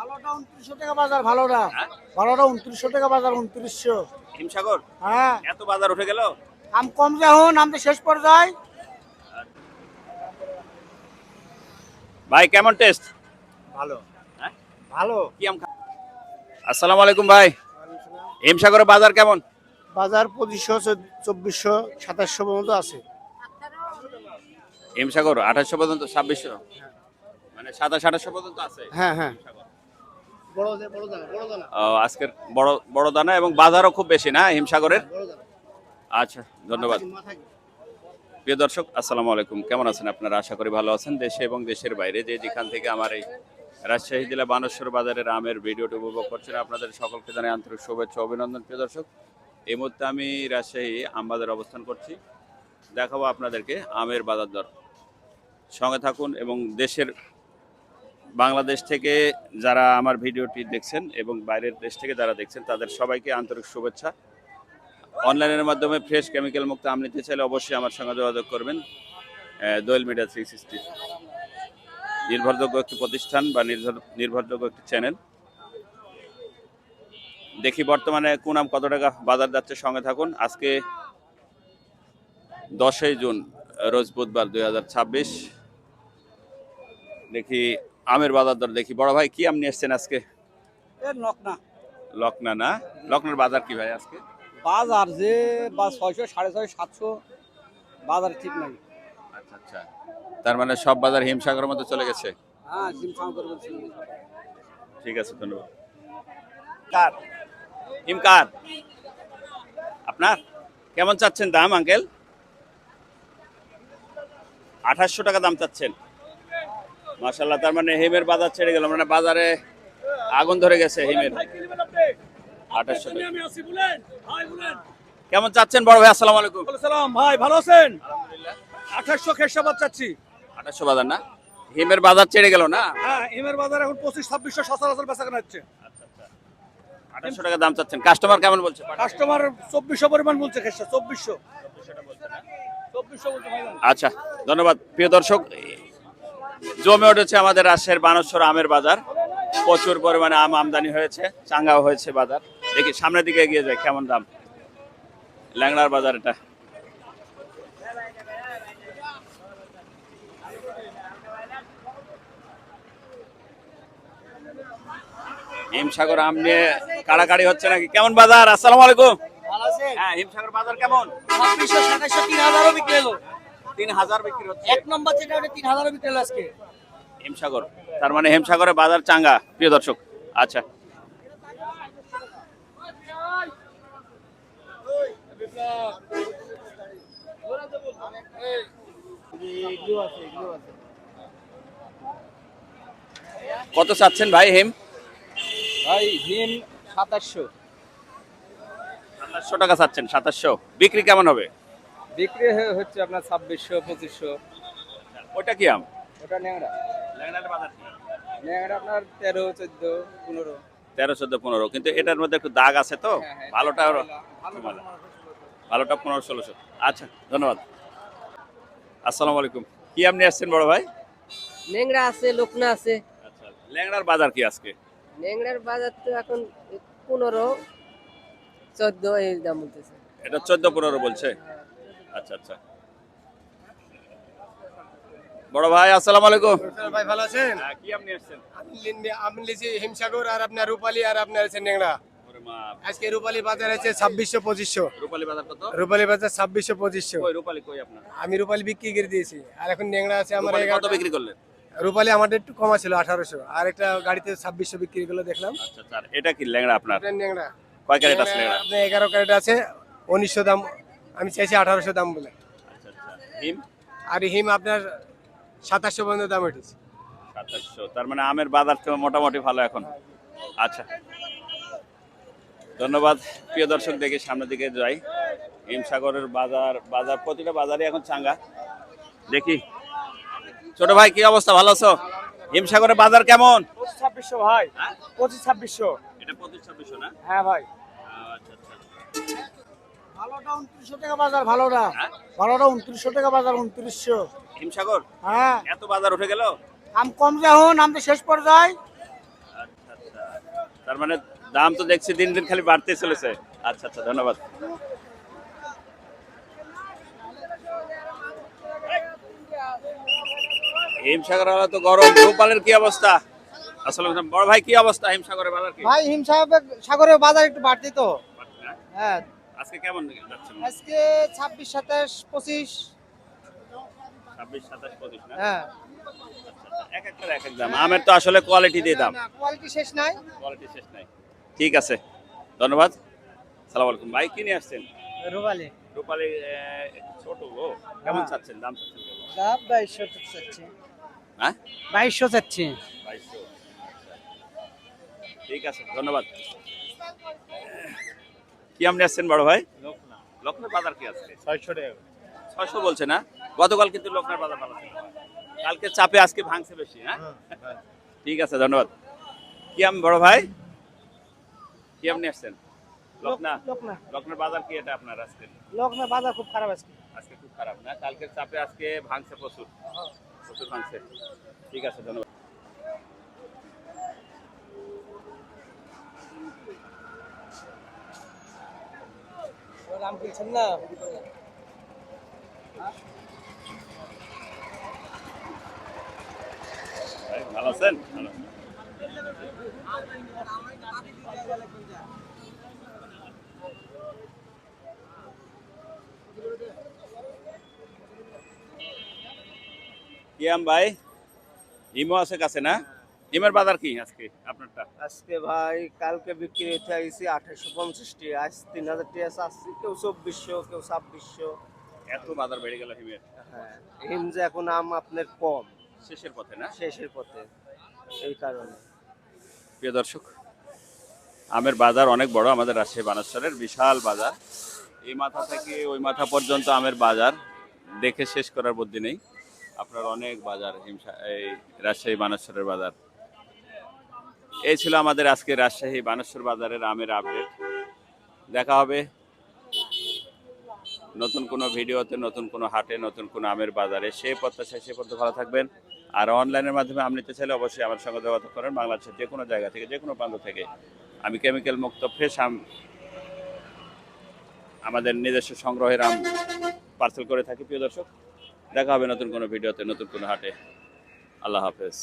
ভালোটা 2900 টাকা বাজার, ভালোটা ভালোটা 2900 টাকা বাজার, 2900। হিমসাগর হ্যাঁ, এত বাজার উঠে গেল। আম কম যখন আম তো শেষ পর্যায়ে। ভাই কেমন টেস্ট? ভালো হ্যাঁ ভালো। কি আম আসসালামু আলাইকুম ভাই। হিমসাগরের বাজার কেমন? বাজার 2500, 2400, 2700 পর্যন্ত আছে। হিমসাগর 2800 পর্যন্ত, 2600 মানে 2700-2800 পর্যন্ত আছে। হ্যাঁ হ্যাঁ, হিমসাগর। বড় বড় দানা, বড় দানা। আজকের বড় বড় দানা এবং বাজারও খুব বেশি না হিমসাগরের। বড় দানা। আচ্ছা ধন্যবাদ। প্রিয় দর্শক আসসালামু আলাইকুম, কেমন আছেন আপনারা? আশা করি ভালো আছেন। দেশে এবং দেশের বাইরে যে যেখান থেকে আমার এই রাজশাহী জেলা বানেশ্বর বাজারের আমের ভিডিওটি উপভোগ করছেন, আপনাদের সকলকে জানাই আন্তরিক শুভেচ্ছা অভিনন্দন। প্রিয় দর্শক, এই মুহূর্তে আমি রাজশাহী আমবাজারে অবস্থান করছি। দেখাবো আপনাদেরকে আমের বাজার দর। সঙ্গে থাকুন এবং দেশের বাংলাদেশ থেকে যারা আমার ভিডিওটি দেখছেন এবং বাইরের দেশ থেকে যারা দেখছেন তাদের সবাইকে আন্তরিক শুভেচ্ছা। অনলাইনের মাধ্যমে ফ্রেশ কেমিক্যাল মুক্ত আম নিতে চাইলে অবশ্যই আমার সঙ্গে যোগাযোগ করবেন। দোয়েল মিডিয়া 360 নির্ভরযোগ্য একটি প্রতিষ্ঠান বা নির্ভরযোগ্য একটি চ্যানেল। দেখি বর্তমানে কোন আম কত টাকা বাজার যাচ্ছে, সঙ্গে থাকুন। আজকে 10ই জুন, রোজ বুধবার 2026। দেখি আমের বাজার দর দেখি। বড় ভাই কি আম নিয়ে এসছেন আজকে? লকনা লকনা না? লকনার বাজার কি ভাই আজকে? বাজার যে বা 600, 650, 700 বাজার ঠিক নাই। আচ্ছা আচ্ছা, তার মানে সব বাজার হিমসাগরের মধ্যে চলে গেছে। হ্যাঁ, সিম সাউন্ড বলছি। ঠিক আছে, ধন্যবাদ। কার হিমকার আপনার কেমন চাচ্ছেন দাম আঙ্কেল? 2800 টাকা দাম চাচ্ছেন। মাশাআল্লাহ, তার মানে হিমের বাজার ছেড়ে গেল, মানে বাজারে আগুন ধরে গেছে হিমের। 2800 টাকা কেমন চাচ্ছেন বড় ভাই? আসসালামু আলাইকুম। সালাম ভাই, ভালো আছেন? আলহামদুলিল্লাহ। 2800 খেসাবাদ চাচ্ছি। 2800 বাজার না? হিমের বাজার ছেড়ে গেল না? হ্যাঁ, এমের বাজার এখন 25, 2600, 2700 বেচা কেনা হচ্ছে। 2800 টাকা দাম চাচ্ছেন। কাস্টমার কেমন বলছে? কাস্টমার 2400 পরিমাণ বলছে খেসা, 2400। 2400 বলছে ভাইজান। আচ্ছা ধন্যবাদ। প্রিয় দর্শক, জমে উঠেছে আমাদের রাজশাহীর বানেশ্বর আমের বাজার। প্রচুর পরিমাণে আম আমদানি হয়েছে, চাঙ্গাও হয়েছে বাজার। দেখি সামনের দিকে এগিয়ে যায় কেমন দাম। ল্যাংড়ার বাজার এটা। হিমসাগর আম নিয়ে কাড়াকাড়ি হচ্ছে নাকি? কেমন বাজার? আসসালামু আলাইকুম। ভালো আছেন? হ্যাঁ, হিমসাগর বাজার কেমন? 2600, 2700, 3000 ও বিক্রি হলো। 3000 বিক্রি হচ্ছে এক নম্বর যেটা ওটা 3000 ও বিক্রি হলো আজকে। হিমসাগর। তার মানে হিমসাগরের বাজার চাঙ্গা প্রিয় দর্শক। আচ্ছা কত চাচ্ছেন ভাই হিম? ভাই হিম 2700 2700 টাকা চাচ্ছেন। 2700 বিক্রি কেমন হবে? বিক্রি হচ্ছে আপনার 2600, 2500। ওটা কি আম? ওটা ন্যাংরা। ল্যাংড়ার বাজার কি? ন্যাংরা আপনার 13, 14, 15। 13, 14, 15, কিন্তু এটার মধ্যে একটু দাগ আছে তো। হ্যাঁ, ভালোটা ভালো। ভালোটা 15, 1600। আচ্ছা ধন্যবাদ। আসসালামু আলাইকুম। কি আম নিয়ে আসছেন বড় ভাই? ন্যাংরা আছে, লোকনা আছে। আচ্ছা, ল্যাংড়ার বাজার কি আজকে? ন্যাংরার বাজার তো এখন 15, 14 এই দাম বলতেছে। এটা 14, 15 বলছে। আচ্ছা আচ্ছা। বড় ভাই আসসালামু আলাইকুম। ভাই ভালো আছেন? হ্যাঁ, কি আম নিয়ে আসছেন? আমি লিখছি হিমসাগর আর আপনার রূপালী আর আপনার আছে ন্যাংরা। ওরে মা, আজকে রূপালী বাজার আছে 2600, 2500। রূপালী বাজার কত? রূপালী বাজার 2600, 2500। কই রূপালী কই আপনার? আমি রূপালী বিক্রি করে দিয়েছি, আর এখন ন্যাংরা আছে আমার রূপালী কত 11টা। বিক্রি করলেন? রূপালী আমাদের একটু কমা ছিল 1800, আর একটা গাড়িতে 2600 বিক্রি করলো দেখলাম। আচ্ছা আচ্ছা। আর এটা কি ল্যাংড়া আপনার? এটা ন্যাংরা। কয় ক্যারেট আছে ল্যাংড়া? আপনার 11 ক্যারেট আছে, 1900 দাম। আমি চাইছি 1800 দাম বলে। আচ্ছা আচ্ছা। হিম আর হিম আপনার 2700 পর্যন্ত দাম উঠেছে। 2700। তার মানে আমের বাজার তো মোটামুটি ভালো এখন। আচ্ছা ধন্যবাদ। প্রিয় দর্শক, দেখি সামনের দিকে যাই। হিমসাগরের বাজার প্রতিটা বাজারই এখন চাঙ্গা। দেখি ছোট ভাই কি অবস্থা, ভালো আছো? হিমসাগরের বাজার কেমন? 2500 ভাই। 2500। এটা 2500 না? হ্যাঁ ভাই। আচ্ছা আচ্ছা। ভালোটা 2900 টাকা বাজার, ভালোটা হ্যাঁ? ভালোটা 2900 টাকা বাজার, 2900। হিমসাগর হ্যাঁ, এত বাজার উঠে গেল। আম কম যখন আম তো শেষ পর্যায়ে। আচ্ছা তার মানে দাম তো দেখছি দিন দিন খালি বাড়তেই চলেছে। আচ্ছা আচ্ছা, ধন্যবাদ। হিমসাগর তো গরম। রূপালের কি অবস্থা? আসলে বড় ভাই কি অবস্থা হিমসাগরের বাজার কি? ভাই সাগরের বাজার একটু বাড়তি তো। হ্যাঁ, আজকে কেমন যাচ্ছে? আজকে 26, 27, 25। 26, 27, 25 না? হ্যাঁ, এক একটা এক এক দাম। আমের তো আসলে কোয়ালিটি দিয়ে দাম, কোয়ালিটি শেষ নাই। কোয়ালিটি শেষ নাই। ঠিক আছে, ধন্যবাদ। সালাম আলাইকুম। ভাই কি নিয়ে আসছেন? রুবালি রূপালী ছোট গো, কেমন চাচ্ছেন? দাম চাচ্ছেন কেমন? দাম 2200 চাচ্ছি। হ্যাঁ, 2200 চাচ্ছি। 2200। ঠিক আছে, ধন্যবাদ। কি আম নিয়ে আসছেন বড় ভাই? লক্ষ্ণৌর বাজার কি আছে? 600 টাকা। 600 বলছে না? গতকাল কিন্তু লক্ষ্ণৌর বাজার ভালো ছিল। কালকে চাপে আজকে ভাঙছে বেশি। হ্যাঁ, ঠিক আছে, ধন্যবাদ। কি আম বড় ভাই? কি আম নিয়ে আসছেন? লক্ষ্ণৌর বাজার কি এটা আপনার আজকে? লক্ষ্ণৌর বাজার খুব খারাপ আজকে। আজকে খুব খারাপ না? কালকের চাপে আজকে ভাঙছে প্রচুর, প্রচুর ভাঙছে। ঠিক আছে, ধন্যবাদ। দাম কিনছেন না? ভাই, ভালো আছেন? ভালো। কি আম ভাই? ইমো আছে কাছে না? ইমের বাজার কি আজকে আপনারটা? আজকে ভাই কালকে বিক্রি হতে গেছি 2850 টাকা, আজ 3000 টাকা চাচ্ছি। কেউ 2400, কেউ 2600। এত বাজার বেড়ে গেল হিমের। হ্যাঁ, হিম যে এখন আম আপনার কম, শেষের পথে না? শেষের পথে, এই কারণে। প্রিয় দর্শক, আমের বাজার অনেক বড়। আমাদের রাজশাহী বানেশ্বরের বিশাল বাজার। এই মাথা থেকে ওই মাথা পর্যন্ত আমের বাজার দেখে শেষ করার বুদ্ধি নেই। আপনার অনেক বাজার এই রাজশাহী বানেশ্বরের বাজার। এই ছিল আমাদের আজকে রাজশাহী বানেশ্বর বাজারের আমের আপডেট। দেখা হবে নতুন কোনো ভিডিওতে, নতুন কোনো হাটে, নতুন কোনো আমের বাজারে। সে প্রত্যাশায় সে পর্যন্ত ভালো থাকবেন। আর অনলাইনের মাধ্যমে আম নিতে চাইলে অবশ্যই আমার সঙ্গে যোগাযোগ করেন। বাংলাদেশের যে কোনো জায়গা থেকে, যে কোনো প্রান্ত থেকে আমি কেমিক্যাল মুক্ত ফ্রেশ আম আমাদের নিজস্ব সংগ্রহের আম পার্সেল করে থাকি। প্রিয় দর্শক, দেখা হবে নতুন কোনো ভিডিওতে, নতুন কোনো হাটে। আল্লাহ হাফেজ।